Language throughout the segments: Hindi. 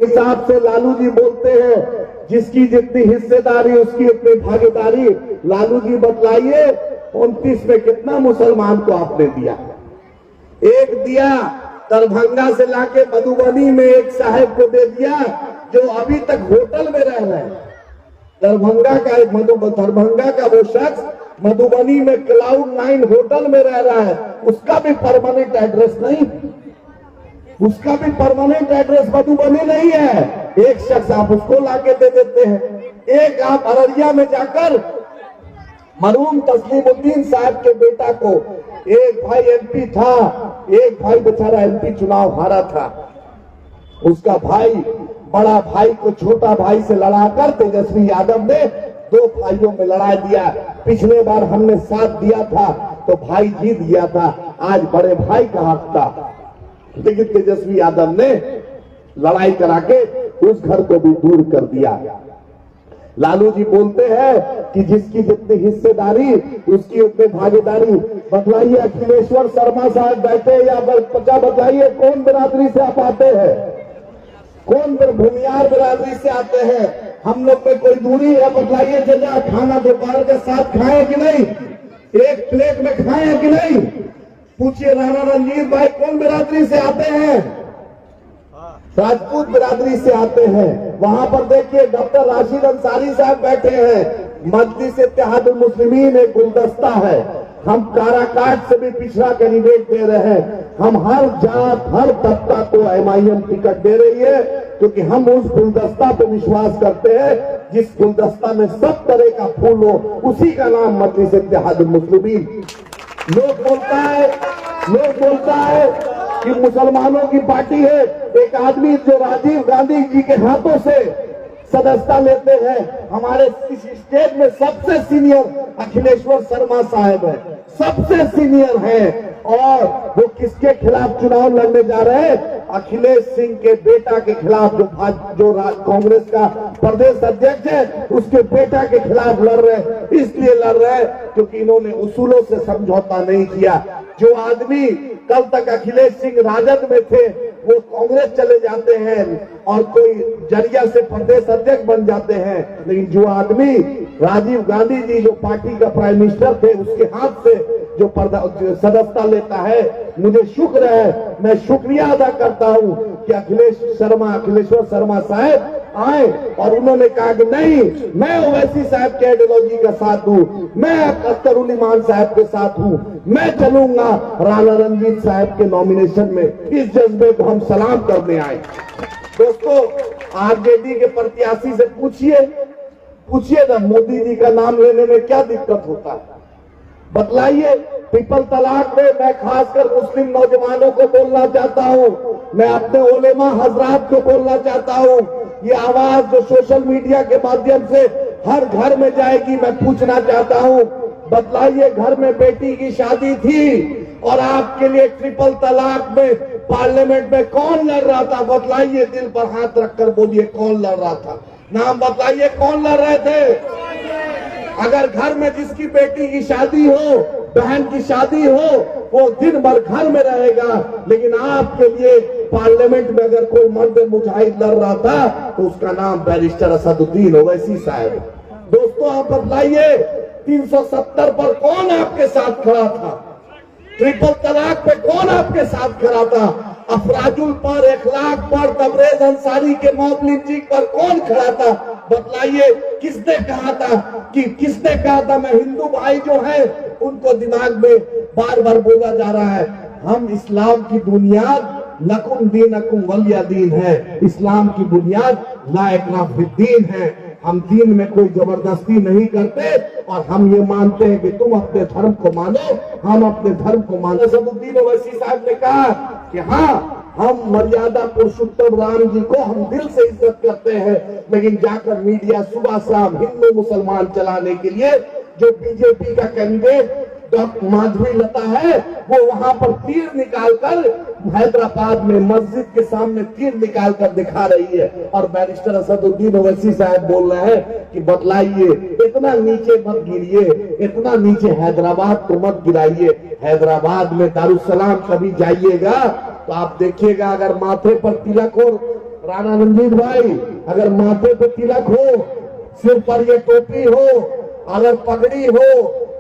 हिसाब से लालू जी बोलते हैं जिसकी जितनी हिस्सेदारी उसकी उतनी भागीदारी। लालू जी बतलाइए 29 में कितना मुसलमान को आपने दिया? एक दिया, दरभंगा से लाके मधुबनी में एक साहब को दे दिया जो अभी तक होटल में रह रहे हैं। दरभंगा का वो शख्स मधुबनी में क्लाउड9 होटल में रह रहा है, उसका भी परमानेंट एड्रेस नहीं, उसका भी परमानेंट एड्रेस मधुबनी नहीं है। एक शख्स आप उसको लाके दे देते हैं। एक आप अररिया में जाकर मरहूम तस्लीमुद्दीन साहब के बेटा को, एक भाई एमपी था, एक भाई बेचारा एमपी चुनाव हारा था, उसका भाई बड़ा भाई को छोटा भाई से लड़ाकर तेजस्वी यादव ने 2 भाइयों में लड़ा दिया। पिछले बार हमने साथ दिया था तो भाई जीत गया था, आज बड़े भाई का हक था, लेकिन तेजस्वी यादव ने लड़ाई करा के उस घर को भी दूर कर दिया। लालू जी बोलते हैं कि जिसकी जितनी हिस्सेदारी उसकी उतनी भागीदारी। बतलाइए अखिलेश्वर शर्मा साहब बैठे या बच्चा, बताइए कौन बिरादरी से आप आते हैं? कौन भूमियार बिरादरी से आते हैं? हम लोग में कोई दूरी है? बतलाइए जरा, खाना दोपहर के साथ खाए कि नहीं? एक प्लेट में खाए कि नहीं? पूछिए राणा रणजीत भाई कौन बिरादरी से आते हैं? राजपूत बिरादरी से आते हैं। वहां पर देखिए डॉक्टर राशिद अंसारी साहब बैठे हैं। मजलिस इत्तेहादुल मुस्लिमीन एक गुलदस्ता है, हम काराकाट से भी पिछड़ा कैंडिडेट दे रहे हैं। हम हर जात हर तबका को एमआईएम टिकट दे रही है, क्योंकि हम उस गुलदस्ता पे विश्वास करते हैं जिस गुलदस्ता में सब तरह का फूल हो, उसी का नाम मजलिस इत्तेहादुल मुस्लिमीन। लोग बोलता है कि मुसलमानों की पार्टी है। एक आदमी जो राजीव गांधी जी के हाथों से सदस्यता लेते हैं, हमारे इस स्टेट में सबसे सीनियर अखिलेश्वर शर्मा साहब है, सबसे सीनियर है। और वो किसके खिलाफ चुनाव लड़ने जा रहे हैं? अखिलेश सिंह के बेटा के खिलाफ, जो कांग्रेस का प्रदेश अध्यक्ष है उसके बेटा के खिलाफ लड़ रहे हैं। इसलिए लड़ रहे हैं क्योंकि इन्होंने उसूलों से समझौता नहीं किया। जो आदमी कल तक अखिलेश सिंह राजद में थे वो कांग्रेस चले जाते हैं और कोई जरिया से प्रदेश अध्यक्ष बन जाते हैं, लेकिन जो आदमी राजीव गांधी जी जो पार्टी का प्राइम मिनिस्टर थे उसके हाथ से जो सदस्यता लेता है, मुझे शुक्र है, मैं शुक्रिया अदा करता हूं कि अखिलेश्वर शर्मा साहब आए और उन्होंने कहा कि नहीं, मैं ओवैसी साहब के आइडियोलॉजी का साथ हूं, मैं अख्तरुल इमान साहब के साथ हूं, मैं चलूंगा राणा रणजीत साहब के नॉमिनेशन में। इस जज्बे को हम सलाम करने आए। दोस्तों, आरजेडी के प्रत्याशी से पूछिए ना, मोदी जी का नाम लेने में क्या दिक्कत होता है? बतलाइए। ट्रिपल तलाक में मैं खासकर मुस्लिम नौजवानों को बोलना चाहता हूं, मैं अपने उलेमा हजरात को बोलना चाहता हूं, ये आवाज जो सोशल मीडिया के माध्यम से हर घर में जाएगी, मैं पूछना चाहता हूं, बतलाइए घर में बेटी की शादी थी और आपके लिए ट्रिपल तलाक में पार्लियामेंट में कौन लड़ रहा था? बतलाइए, दिल पर हाथ रखकर बोलिए कौन लड़ रहा था? नाम बताइए, कौन लड़ रहे थे? अगर घर में जिसकी बेटी की शादी हो, बहन की शादी हो, वो दिन भर घर में रहेगा, लेकिन आपके लिए पार्लियामेंट में अगर कोई मर्द मुजाहिद लड़ रहा था तो उसका नाम बैरिस्टर असदुद्दीन ओवैसी साहब। दोस्तों, आप बतलाइए 370 पर कौन आपके साथ खड़ा था? ट्रिपल तलाक पे कौन आपके साथ खड़ा था? अफराजुल पर, इखलाक पर, तबरेज अंसारी के मॉब लिंचिंग पर कौन खड़ा था? बतलाइए, किसने कहा था? मैं हिंदू भाई जो है उनको दिमाग में बार बार बोला जा रहा है, हम इस्लाम की बुनियाद लकुम दीनकुम वलिया दीन है, इस्लाम की बुनियाद ला इकराह फिद्दीन है। हम दीन में कोई जबरदस्ती नहीं करते और हम ये मानते हैं कि तुम अपने धर्म को मानो, हम अपने धर्म को मानो। असदुद्दीन ओवैसी साहब ने कहा कि हाँ, हम मर्यादा पुरुषोत्तम राम जी को हम दिल से इज्जत करते हैं, लेकिन जाकर मीडिया सुबह शाम हिंदू मुसलमान चलाने के लिए जो बीजेपी का कैंडिडेट डॉक्टर माधवी लता है, वो वहां पर तीर निकालकर हैदराबाद में मस्जिद के सामने तीर निकालकर दिखा रही है और बैरिस्टर असदुद्दीन ओवैसी साहब बोल रहे हैं कि बतलाइए, इतना नीचे मत गिरिए, इतना नीचे हैदराबाद को मत गिराइए। हैदराबाद में दारुसलाम कभी जाइएगा तो आप देखिएगा, अगर माथे पर तिलक हो राणा रंजीत भाई, अगर माथे पे तिलक हो, सिर पर ये टोपी हो, अगर पगड़ी हो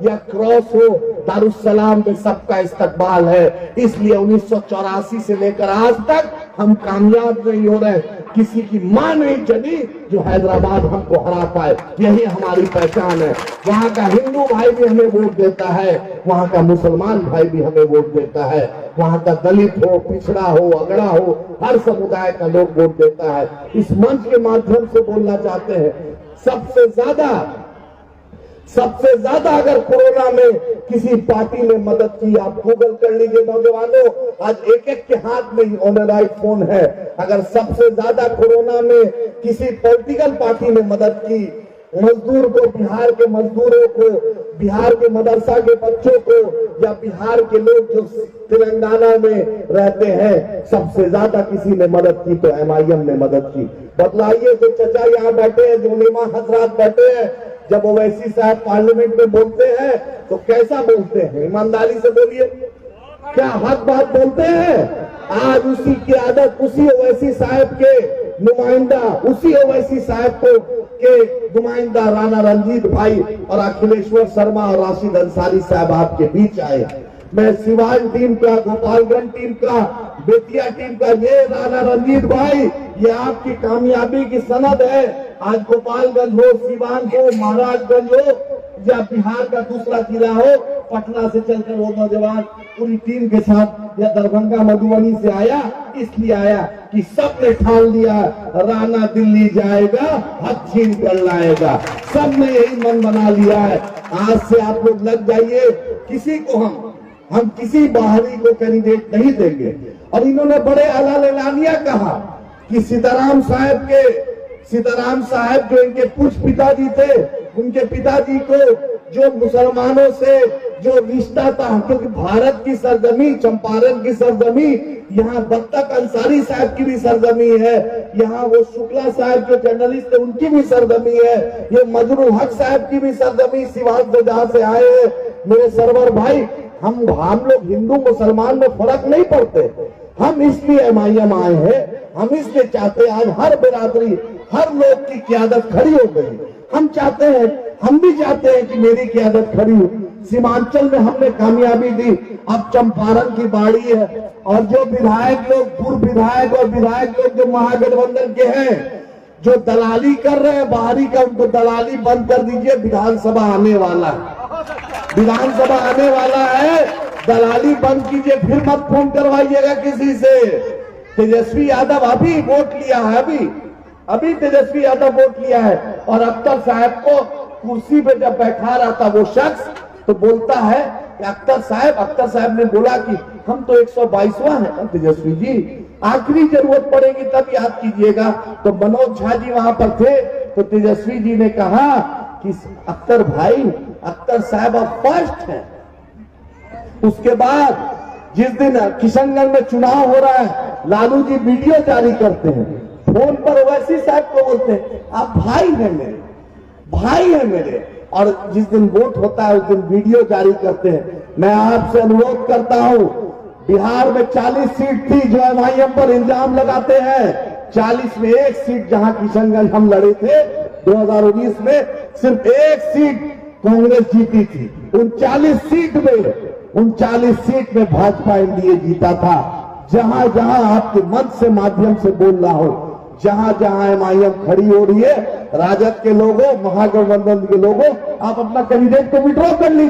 या क्रॉस हो, दारुस्सलाम में सबका इस्तकबाल है। इसलिए 1984 से लेकर आज तक हम कामयाब नहीं हो रहे। किसी की मां नहीं चली जो हैदराबाद हमको हरा पाए। यही हमारी पहचान है। वहां का हिंदू भाई भी हमें वोट देता है, वहां का मुसलमान भाई भी हमें वोट देता है, वहां का दलित हो, पिछड़ा हो, अगड़ा हो, हर समुदाय का लोग वोट देता है। इस मंच के माध्यम से बोलना चाहते हैं, सबसे ज्यादा अगर कोरोना में किसी पार्टी ने मदद की, आप गूगल कर लीजिए नौजवानों, आज एक एक के हाथ में ही ऑनलाइन फोन है। अगर सबसे ज्यादा कोरोना में किसी पॉलिटिकल पार्टी ने मदद की, मजदूर को, बिहार के मजदूरों को, बिहार के मदरसा के बच्चों को, या बिहार के लोग जो तेलंगाना में रहते हैं, सबसे ज्यादा किसी ने मदद की तो MIM ने मदद की। बतलाइए, जो चचा यहाँ बैठे हैं, जो उलेमा हजरात बैठे हैं, जब ओवैसी साहब पार्लियामेंट में बोलते हैं तो कैसा बोलते हैं? ईमानदारी से बोलिए, क्या हक बात बोलते हैं? आज उसी की आदत, उसी ओवैसी साहब के नुमाइंदा, उसी ओवैसी साहब के नुमाइंदा राणा रंजीत भाई और अखिलेश्वर शर्मा और राशिद अंसारी साहब आपके बीच आए। मैं सिवान टीम का, गोपालगंज टीम का, बेतिया टीम का, ये राणा रंजीत भाई, ये आपकी कामयाबी की सनद है। आज गोपालगंज हो, सिवान हो, महाराजगंज हो या बिहार का दूसरा जिला हो, पटना से चलकर वो नौजवान पूरी टीम के साथ या दरभंगा मधुबनी से आया, इसलिए आया कि सबने ठान लिया राणा दिल्ली जाएगा, हक छीन कर लाएगा। सबने यही मन बना लिया है। आज से आप लोग लग जाइए, किसी को हम किसी बाहरी को कैंडिडेट नहीं देंगे। और इन्होंने बड़े ऐलानिया कहा कि सीताराम साहब जो इनके पूछ पिताजी थे, उनके पिताजी को जो मुसलमानों से जो रिश्ता था, क्योंकि भारत की सरजमी, चंपारण की सरजमी, यहाँ बत्तख अंसारी साहब की भी सरजमी है, यहाँ वो शुक्ला साहब जो जर्नलिस्ट थे उनकी भी सरजमी है, ये मजरू हक साहब की भी सरजमी, सिवान से जहाँ से आए हैं मेरे सरवर भाई। हम लोग हिंदू मुसलमान में फर्क नहीं पड़ते। हम इसलिए MIM आए हैं, हम इसलिए चाहते हैं आज हर बिरादरी, हर लोग की क़यादत खड़ी हो गई। हम भी चाहते हैं कि मेरी क़यादत खड़ी हो। सीमांचल में हमने कामयाबी दी, अब चंपारण की बाड़ी है। और जो विधायक लोग, पूर्व विधायक और विधायक लोग जो महागठबंधन के हैं, जो दलाली कर रहे हैं बाहरी का, उनको दलाली बंद कर दीजिए। विधानसभा आने वाला है, दलाली बंद कीजिए। फिर मत फोन करवाइएगा किसी से। तेजस्वी यादव अभी वोट लिया है, अभी तेजस्वी यादव वोट लिया है। और अख्तर साहब को कुर्सी पे जब बैठा रहा था वो शख्स, तो बोलता है कि अख्तर साहब ने बोला कि हम तो 122वां है। तेजस्वी जी, आखिरी जरूरत पड़ेगी तब याद कीजिएगा। तो मनोज झा जी वहां पर थे, तो तेजस्वी जी ने कहा कि अख्तर साहब अब फर्स्ट है। उसके बाद जिस दिन किशनगंज में चुनाव हो रहा है, लालू जी वीडियो जारी करते हैं, फोन पर ओवैसी साहब को बोलते हैं आप भाई हैं मेरे। और जिस दिन वोट होता है उस दिन वीडियो जारी करते हैं। मैं आपसे अनुरोध करता हूं, बिहार में 40 सीट थी जो MIM पर इल्जाम लगाते हैं, 40 में एक सीट जहां किशनगंज हम लड़े थे 2019 में, सिर्फ एक सीट कांग्रेस जीती थी। उन 40 सीट में भाजपा एनडीए जीता था। जहां जहां आपके मंच से माध्यम से बोल रहा हो, जहां जहां MIM खड़ी हो रही है, राजद के लोगों, महागठबंधन के लोगों, आप अपना कैंडिडेट को विड्रॉ कर लीजिए।